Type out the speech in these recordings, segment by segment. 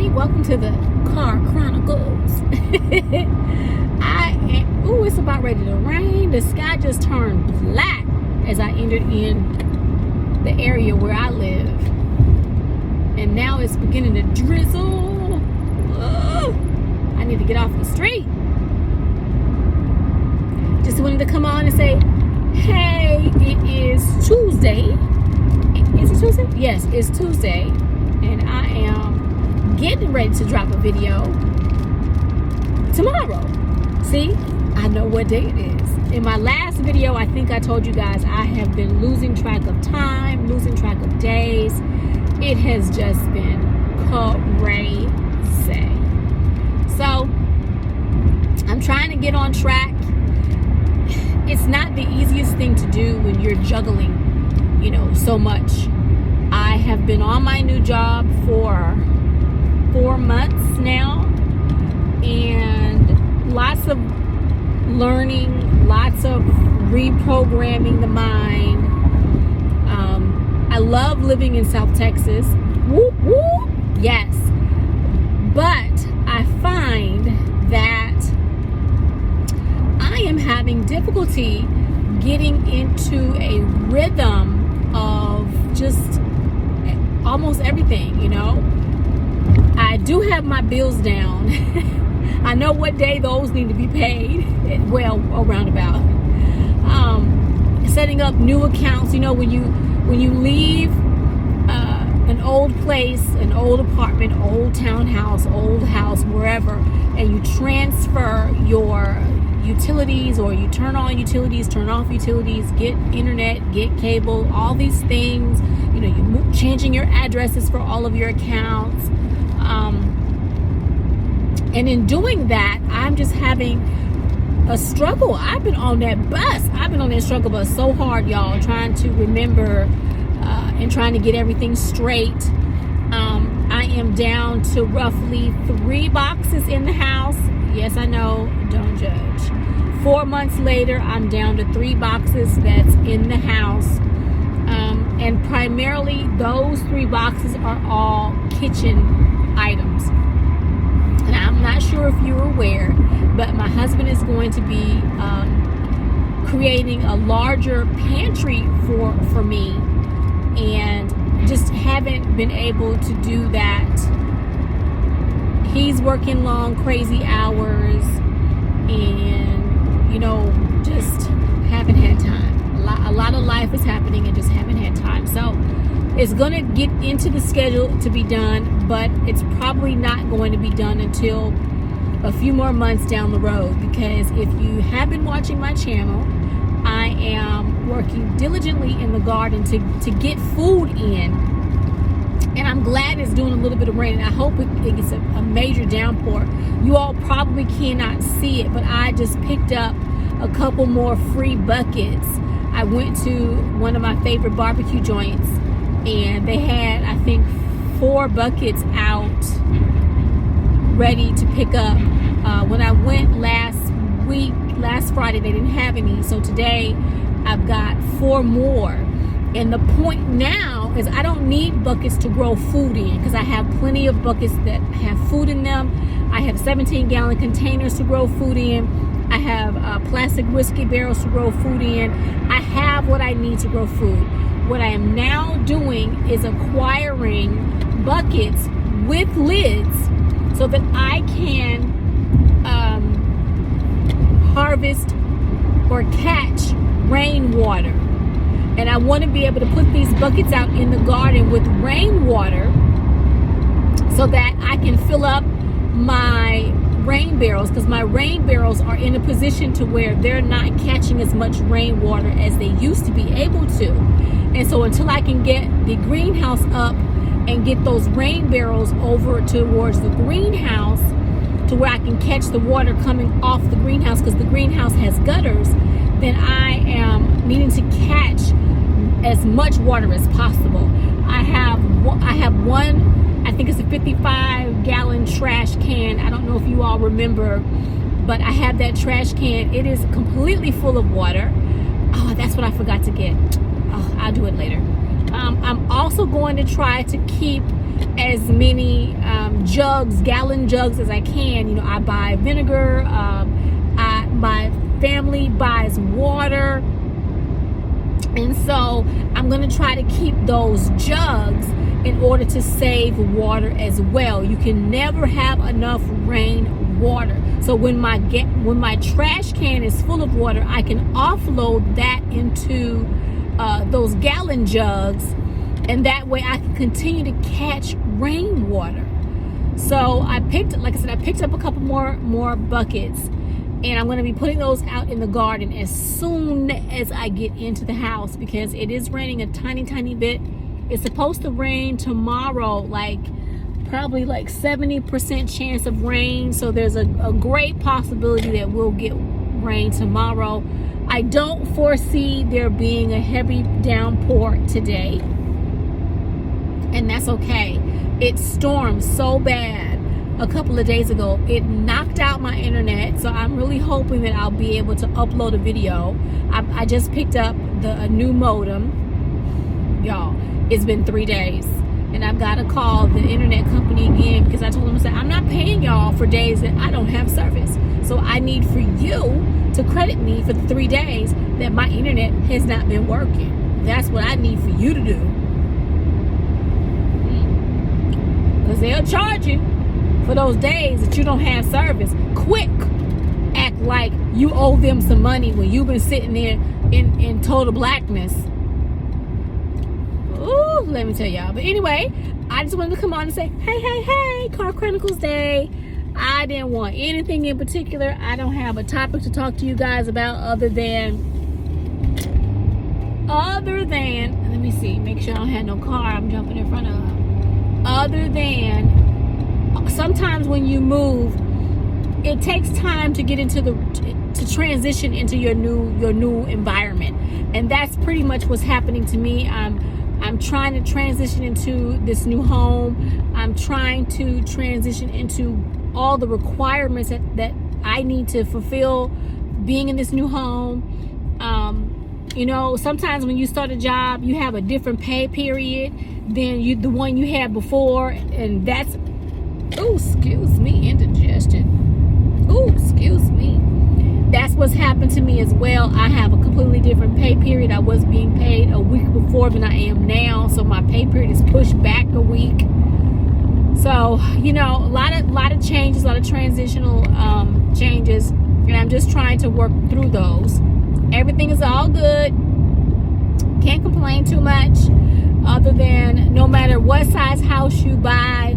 Welcome to the Car Chronicles. It's about ready to rain. The sky just turned black as I entered in the area where I live. And now it's beginning to drizzle. I need to get off the street. Just wanted to come on and say, hey, it is Tuesday. Is it Tuesday? Yes, it's Tuesday. And I am getting ready to drop a video tomorrow. See, I know what day it is. In my last video, I think I told you guys I have been losing track of time, losing track of days. It has just been crazy. So I'm trying to get on track. It's not the easiest thing to do when you're juggling, so much. I have been on my new job for 4 months now, and lots of learning, lots of reprogramming the mind. I love living in South Texas. Whoop, whoop. Yes. But I find that I am having difficulty getting into a rhythm of just almost everything, I do have my bills down. I know what day those need to be paid. Well, around about. Setting up new accounts. When you leave an old place, an old apartment, old townhouse, old house, wherever, and you transfer your utilities, or you turn on utilities, turn off utilities, get internet, get cable, all these things. You're changing your addresses for all of your accounts. And in doing that, I'm just having a struggle. I've been on that bus. I've been on that struggle bus so hard, y'all, trying to remember and trying to get everything straight. I am down to roughly 3 boxes in the house. Yes, I know, don't judge. 4 months later, I'm down to 3 boxes that's in the house. And primarily, those 3 boxes are all kitchen items. And I'm not sure if you're aware, but my husband is going to be creating a larger pantry for me, and just haven't been able to do that. He's working long, crazy hours, and just haven't had time. A lot of life is happening and just haven't had time. So it's going to get into the schedule to be done, but it's probably not going to be done until a few more months down the road, because if you have been watching my channel, I am working diligently in the garden to get food in. And I'm glad it's doing a little bit of rain, and I hope it gets a major downpour. You all probably cannot see it, but I just picked up a couple more free buckets. I went to one of my favorite barbecue joints, and they had, I think, 4 buckets out ready to pick up. When I went last Friday, they didn't have any. So today I've got 4 more. And the point now is I don't need buckets to grow food in, because I have plenty of buckets that have food in them. I have 17-gallon containers to grow food in. I have plastic whiskey barrels to grow food in. I have what I need to grow food. What I am now doing is acquiring buckets with lids so that I can harvest or catch rainwater. And I want to be able to put these buckets out in the garden with rainwater so that I can fill up my rain barrels, because my rain barrels are in a position to where they're not catching as much rainwater as they used to be able to. And so until I can get the greenhouse up and get those rain barrels over towards the greenhouse to where I can catch the water coming off the greenhouse, because the greenhouse has gutters, then I am needing to catch as much water as possible. I have one, I think it's a 55-gallon trash can. I don't know if you all remember, but I have that trash can. It is completely full of water. Oh, that's what I forgot to get. Oh, I'll do it later. I'm also going to try to keep as many gallon jugs as I can. You know, I buy vinegar. My family buys water. And so I'm going to try to keep those jugs in order to save water as well. You can never have enough rain water. So when my trash can is full of water, I can offload that into those gallon jugs, and that way I can continue to catch rainwater. So I picked up a couple more buckets, and I'm going to be putting those out in the garden as soon as I get into the house, because it is raining a tiny bit. It's supposed to rain tomorrow, probably 70% chance of rain. So there's a great possibility that we'll get rain tomorrow. I don't foresee there being a heavy downpour today, and that's okay. It stormed so bad a couple of days ago, it knocked out my internet. So I'm really hoping that I'll be able to upload a video. I just picked up a new modem, y'all. It's been 3 days, and I've got to call the internet company again, because I told them, I said, I'm not paying y'all for days that I don't have service. So I need for you to credit me for the 3 days that my internet has not been working. That's what I need for you to do, because they'll charge you for those days that you don't have service. Quick, act like you owe them some money when you've been sitting there in total blackness. Ooh, let me tell y'all. But anyway, I just wanted to come on and say, hey, Car Chronicles Day. I didn't want anything in particular. I don't have a topic to talk to you guys about other than, let me see, make sure I don't have no car I'm jumping in front of. Other than, sometimes when you move, it takes time to get into to transition into your new environment, and that's pretty much what's happening to me. I'm trying to transition into this new home. I'm trying to transition into all the requirements that I need to fulfill being in this new home. You know, sometimes when you start a job, you have a different pay period than the one you had before, and that's, oh, excuse me, indigestion. Oh, excuse me. That's what's happened to me as well. I have a completely different pay period. I was being paid a week before than I am now, so my pay period is pushed back a week. So, you know, a lot of changes, a lot of transitional changes, and I'm just trying to work through those. Everything is all good. Can't complain too much, other than no matter what size house you buy,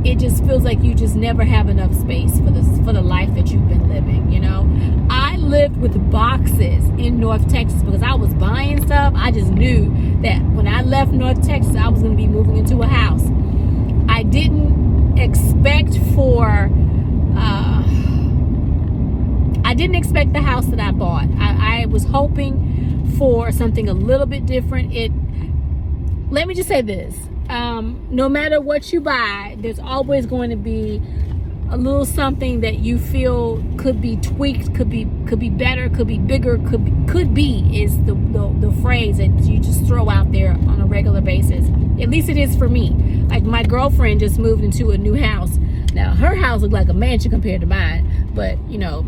it just feels like you just never have enough space for the life that you've been living, you know. I lived with boxes in North Texas because I was buying stuff. I just knew that when I left North Texas, I was going to be moving into a house. I didn't expect the house that I bought. I was hoping for something a little bit different. Let me just say this. No matter what you buy, there's always going to be a little something that you feel could be tweaked, could be better, could be bigger, could be is the phrase that you just throw out there on a regular basis. At least it is for me. Like, my girlfriend just moved into a new house. Now, her house looked like a mansion compared to mine, but you know,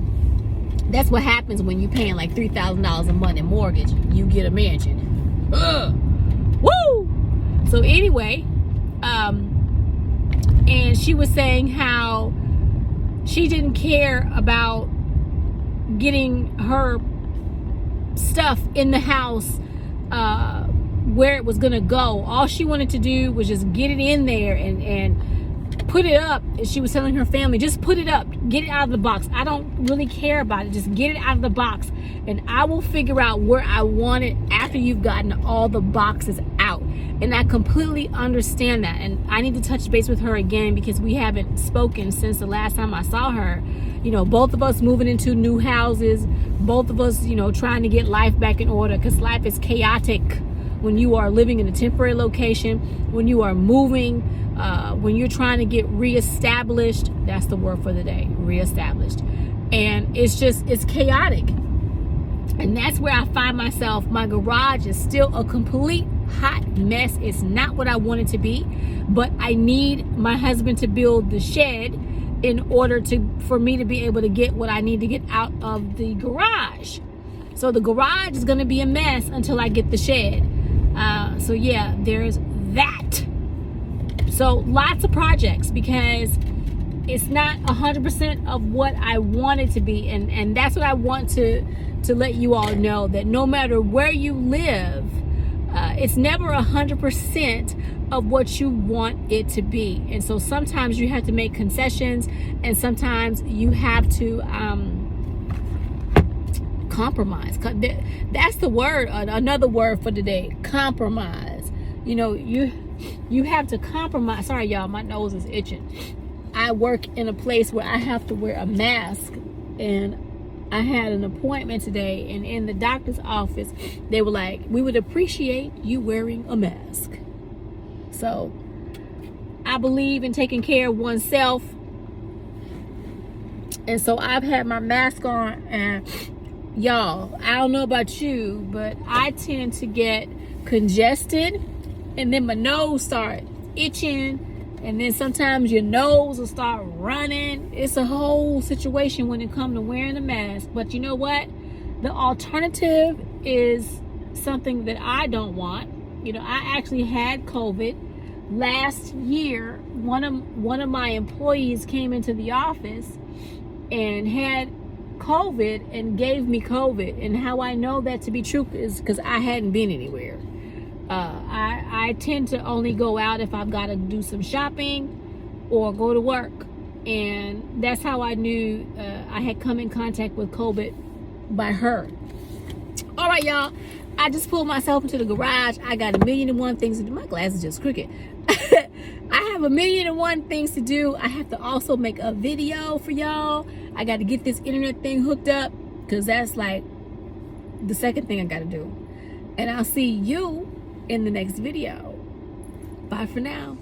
that's what happens when you're paying like $3,000 a month in mortgage. You get a mansion. Ugh. Woo! So anyway, and she was saying how she didn't care about getting her stuff in the house where it was gonna go. All she wanted to do was just get it in there and put it up. And she was telling her family, just put it up, get it out of the box. I don't really care about it. Just get it out of the box, and I will figure out where I want it after you've gotten all the boxes out. And I completely understand that. And I need to touch base with her again, because we haven't spoken since the last time I saw her. You know, both of us moving into new houses, both of us, you know, trying to get life back in order, because life is chaotic when you are living in a temporary location, when you are moving, when you're trying to get reestablished. That's the word for the day, reestablished. And it's chaotic. And that's where I find myself. My garage is still a complete hot mess. It's not what I want it to be, but I need my husband to build the shed in order for me to be able to get what I need to get out of the garage. So the garage is going to be a mess until I get the shed. So yeah, there's that. So lots of projects, because it's not 100% of what I want it to be. And that's what I want to let you all know, that no matter where you live, it's never 100% of what you want it to be. And so sometimes you have to make concessions, and sometimes you have to compromise. That's the word, another word for today, compromise. You know, you have to compromise. Sorry y'all, my nose is itching. I work in a place where I have to wear a mask, and I had an appointment today, and in the doctor's office they were like, we would appreciate you wearing a mask. So I believe in taking care of oneself, and so I've had my mask on, and y'all, I don't know about you, but I tend to get congested, and then my nose start itching, and then sometimes your nose will start running. It's a whole situation when it comes to wearing a mask. But you know what? The alternative is something that I don't want. You know, I actually had COVID last year. One of my employees came into the office and had COVID and gave me COVID. And how I know that to be true is because I hadn't been anywhere. I tend to only go out if I've got to do some shopping or go to work, and that's how I knew I had come in contact with COVID, by her. All right, y'all, I just pulled myself into the garage. I got 1,000,001 things to do. My glass is just crooked. I have 1,000,001 things to do. I have to also make a video for y'all. I got to get this internet thing hooked up, because that's like the second thing I got to do. And I'll see you in the next video. Bye for now.